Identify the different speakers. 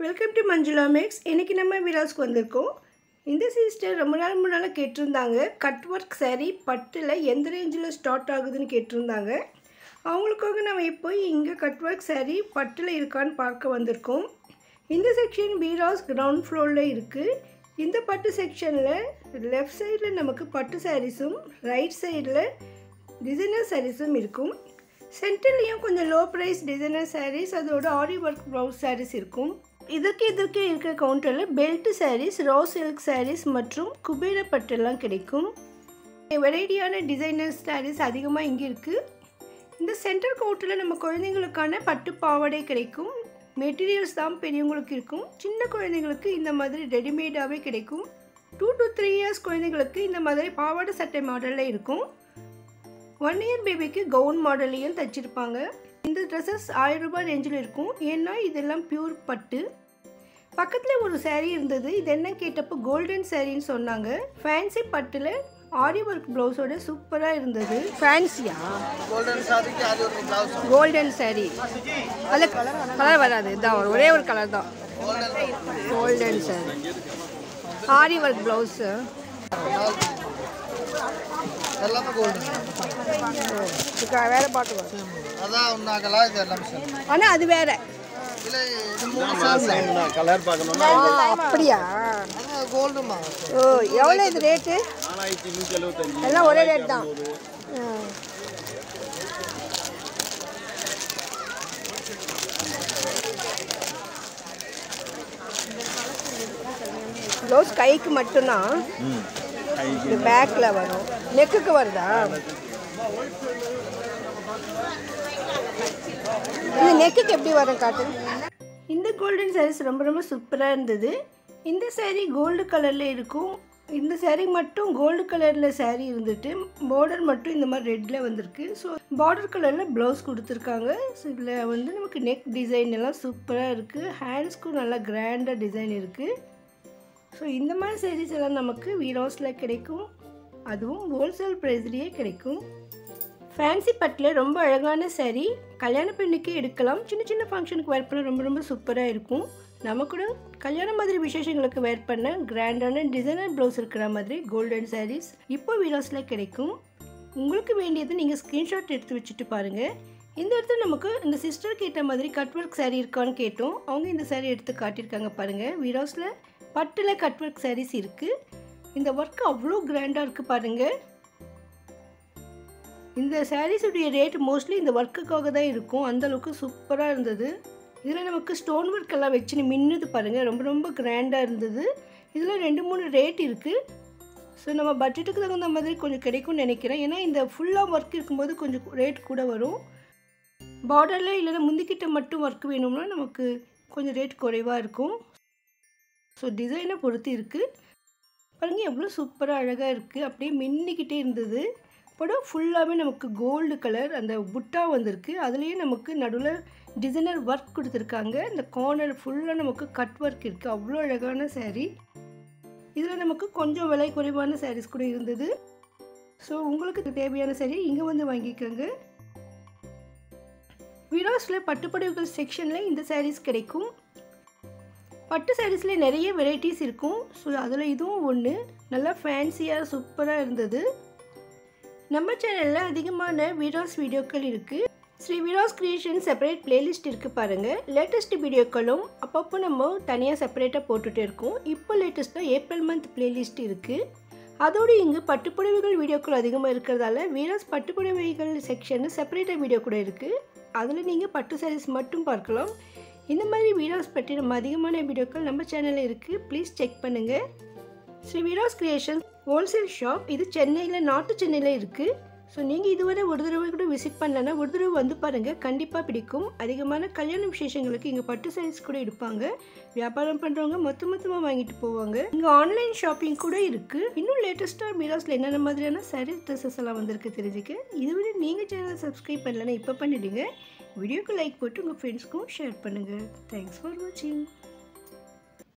Speaker 1: Welcome to Manjula maths. இன்றைக்கி நம்ம விராஸ்க்கு வந்திருக்கோம். இந்த சிஸ்டர் ரொம்ப நாள் கேட்டிருந்தாங்க, கட் ஒர்க் saree பட்டில் எந்த ரேஞ்சில் ஸ்டார்ட் ஆகுதுன்னு கேட்டிருந்தாங்க. அவங்களுக்காக நம்ம இப்போ இங்கே கட் ஒர்க் saree பட்டில் இருக்கான்னு பார்க்க வந்திருக்கோம். இந்த செக்ஷன் விராஸ் கிரவுண்ட் ஃப்ளோரில் இருக்குது. இந்த பட்டு செக்ஷனில் லெஃப்ட் சைடில் நமக்கு பட்டு சாரீஸும் ரைட் சைடில் டிசைனர் சாரீஸும் இருக்கும். சென்டர்லேயும் கொஞ்சம் லோ ப்ரைஸ் டிசைனர் சாரீஸ், அதோட ஆரி ஒர்க் ப்ளவுஸ் சாரீஸ் இருக்கும். இதற்கு இருக்கிற கவுண்டரில் belt saris, raw silk saris மற்றும் குபேர பட்டெல்லாம் கிடைக்கும். வெரைட்டியான டிசைனர் சாரீஸ் அதிகமாக இங்கே இருக்குது. இந்த சென்டர் கவுண்டரில் நம்ம குழந்தைங்களுக்கான பட்டு பாவாடை கிடைக்கும். மெட்டீரியல்ஸ் தான் பெரியவங்களுக்கு இருக்கும். சின்ன குழந்தைங்களுக்கு இந்த மாதிரி ரெடிமேடாகவே கிடைக்கும். 2 to 3 years குழந்தைங்களுக்கு இந்த மாதிரி பாவாடை சட்டை மாடலில் இருக்கும். 1 year பேபிக்கு கவுன் மாடல்லையும் தைச்சிருப்பாங்க. இந்த ட்ரெஸ்ஸஸ் 1000 ரூபாய் ரேஞ்சில் இருக்கும். ஏன்னா இதெல்லாம் பியூர் பட்டு. பக்கத்தில் ஒரு saree இருந்தது. இது என்ன கேட்டப்போ கோல்டன் சாரின்னு சொன்னாங்க. ஃபேன்சி பட்டில் ஆரி ஒர்க் ப்ளவுஸோட சூப்பராக இருந்தது. ஃபேன்சியா? கோல்டன் சாரி. அதில் கலர் வராது, இதுதான் ஒரே ஒரு கலர் தான். Golden sari, aari work blouse. வேற பாட்டு வரும், ஆனால் அது வேற அப்படியா? ஓ, எவ்வளோ இது ரேட்டு? எல்லாம் ஒரே ரேட் தான். ப்ளவுஸ் கைக்கு மட்டும்தான், இது பேக்கில் வரும். நெக்குக்கு வருதா? இது நெக்குக்கு எப்படி வரும் காட்டு. இந்த கோல்டன் சாரீஸ் ரொம்ப சூப்பராக இருந்தது. இந்த சாரீ கோல்டு கலரில் இருக்கும். இந்த சாரீ மட்டும் கோல்டு கலரில் சாரீ இருந்துட்டு பார்டர் மட்டும் இந்த மாதிரி ரெட்டில் வந்திருக்கு. ஸோ பார்டர் கலரில் ப்ளவுஸ் கொடுத்துருக்காங்க. ஸோ இதில் வந்து நமக்கு நெக் டிசைன் எல்லாம் சூப்பராக இருக்குது. ஹேண்ட்ஸ்க்கும் நல்லா கிராண்டாக டிசைன் இருக்குது. ஸோ இந்த மாதிரி சாரீஸ் எல்லாம் நமக்கு விராஸில் கிடைக்கும். அதுவும் ஹோல்சேல் ப்ரைஸ்லேயே கிடைக்கும். ஃபேன்சி பட்டில் ரொம்ப அழகான சாரீ. கல்யாண பெண்ணுக்கு எடுக்கலாம். சின்ன ஃபங்க்ஷனுக்கு வேர் பண்ண ரொம்ப சூப்பராக இருக்கும். நம்ம கூட கல்யாண மாதிரி விசேஷங்களுக்கு வேர் பண்ண கிராண்டான டிசைனர் ப்ளவுஸ் இருக்கிற மாதிரி கோல்டன் சாரீஸ் இப்போ விராஸில் கிடைக்கும். உங்களுக்கு வேண்டியது நீங்கள் ஸ்க்ரீன்ஷாட் எடுத்து வச்சுட்டு பாருங்கள். இந்த இடத்துல நமக்கு இந்த சிஸ்டர் கேட்ட மாதிரி கட் ஒர்க் சாரீ இருக்கான்னு கேட்டோம். அவங்க இந்த சாரீ எடுத்து காட்டியிருக்காங்க பாருங்கள். விராஸில் பட்டில் கட் ஒர்க் சாரீஸ் இருக்குது. இந்த ஒர்க் அவ்வளோ கிராண்டாக இருக்குது பாருங்கள். இந்த சாரீஸுடைய ரேட் மோஸ்ட்லி இந்த ஒர்க்குக்காக தான் இருக்கும். அந்தளவுக்கு சூப்பராக இருந்தது. இதில் நமக்கு ஸ்டோன் ஒர்க் எல்லாம் வச்சுன்னு மின்னுது பாருங்கள். ரொம்ப கிராண்டாக இருந்தது. இதில் 2-3 ரேட் இருக்குது. ஸோ நம்ம பட்ஜெட்டுக்கு தகுந்த மாதிரி கொஞ்சம் கிடைக்கும்னு நினைக்கிறேன். ஏன்னா இந்த ஃபுல்லாக ஒர்க் இருக்கும்போது கொஞ்சம் ரேட் கூட வரும். பார்டரில் இல்லைன்னா முந்திக்கிட்ட மட்டும் ஒர்க் வேணும்னா நமக்கு கொஞ்சம் ரேட் குறைவாக இருக்கும். ஸோ டிசைனை பொறுத்து இருக்குது. பாருங்கள் எவ்வளோ சூப்பராக அழகாக இருக்குது. அப்படியே மின்னிக்கிட்டே இருந்தது. படம் ஃபுல்லாகவே நமக்கு கோல்டு கலர் அந்த புட்டா வந்திருக்கு. அதுலேயே நமக்கு நடுவில் டிசைனர் ஒர்க் கொடுத்துருக்காங்க. இந்த கார்னர் ஃபுல்லாக நமக்கு கட் ஒர்க் இருக்குது. அவ்வளோ அழகான சாரீ. இதில் நமக்கு கொஞ்சம் விலை குறைவான சாரீஸ் கூட இருந்தது. ஸோ உங்களுக்கு தேவையான சாரீ இங்கே வந்து வாங்கிக்கோங்க. விராஸில் பட்டுப்புடவைகள் செக்ஷனில் இந்த சாரீஸ் கிடைக்கும். பட்டு சாரீஸில் நிறைய வெரைட்டிஸ் இருக்கும். ஸோ அதில் இதுவும் ஒன்று. நல்லா ஃபேன்சியாக சூப்பராக இருந்தது. நம்ம சேனலில் அதிகமான விராஸ் வீடியோக்கள் இருக்குது. Sri Viras creation separate playlist இருக்குது பாருங்கள். லேட்டஸ்ட் வீடியோக்களும் அப்பப்போ நம்ம தனியாக செப்பரேட்டாக போட்டுகிட்டே இருக்கோம். இப்போ லேட்டஸ்ட்டாக ஏப்ரல் மந்த் பிளேலிஸ்ட் இருக்குது. அதோடு இங்கே பட்டுப்புடவைகள் வீடியோக்கள் அதிகமாக இருக்கிறதால விராஸ் பட்டுப்புடவைகள் செக்ஷன் செப்பரேட்டாக வீடியோ கூட இருக்குது. அதில் நீங்கள் பட்டு சாரீஸ் மட்டும் பார்க்கலாம். இந்த மாதிரி விராஸ் பற்றி நம்ம அதிகமான வீடியோக்கள் நம்ம சேனலில் இருக்குது. ப்ளீஸ் செக் பண்ணுங்கள். Sri Viras creation wholesale shop. இது சென்னையில், நார்த்து சென்னையில் இருக்குது. ஸோ நீங்கள் இதுவரை ஒரு தடவை கூட விசிட் பண்ணலன்னா ஒரு தடவை வந்து பாருங்கள், கண்டிப்பாக பிடிக்கும். அதிகமான கல்யாண விசேஷங்களுக்கு இங்கே பட்டு சாரீஸ் கூட எடுப்பாங்க. வியாபாரம் பண்ணுறவங்க மொத்தமாக வாங்கிட்டு போவாங்க. இங்கே ஆன்லைன் ஷாப்பிங் கூட இருக்குது. இன்னும் லேட்டஸ்ட்டாக விராஸில் என்னென்ன மாதிரியான சாரீ ட்ரெஸ்ஸஸ் எல்லாம் வந்திருக்கு தெரிஞ்சுக்க இதுவரை நீங்கள் சேனலை சப்ஸ்கிரைப் பண்ணலன்னா இப்போ பண்ணிவிடுங்க. வீடியோக்கு லைக் போட்டு உங்கள் ஃப்ரெண்ட்ஸ்க்கும் ஷேர் பண்ணுங்கள். தேங்க்ஸ் ஃபார் வாட்சிங்.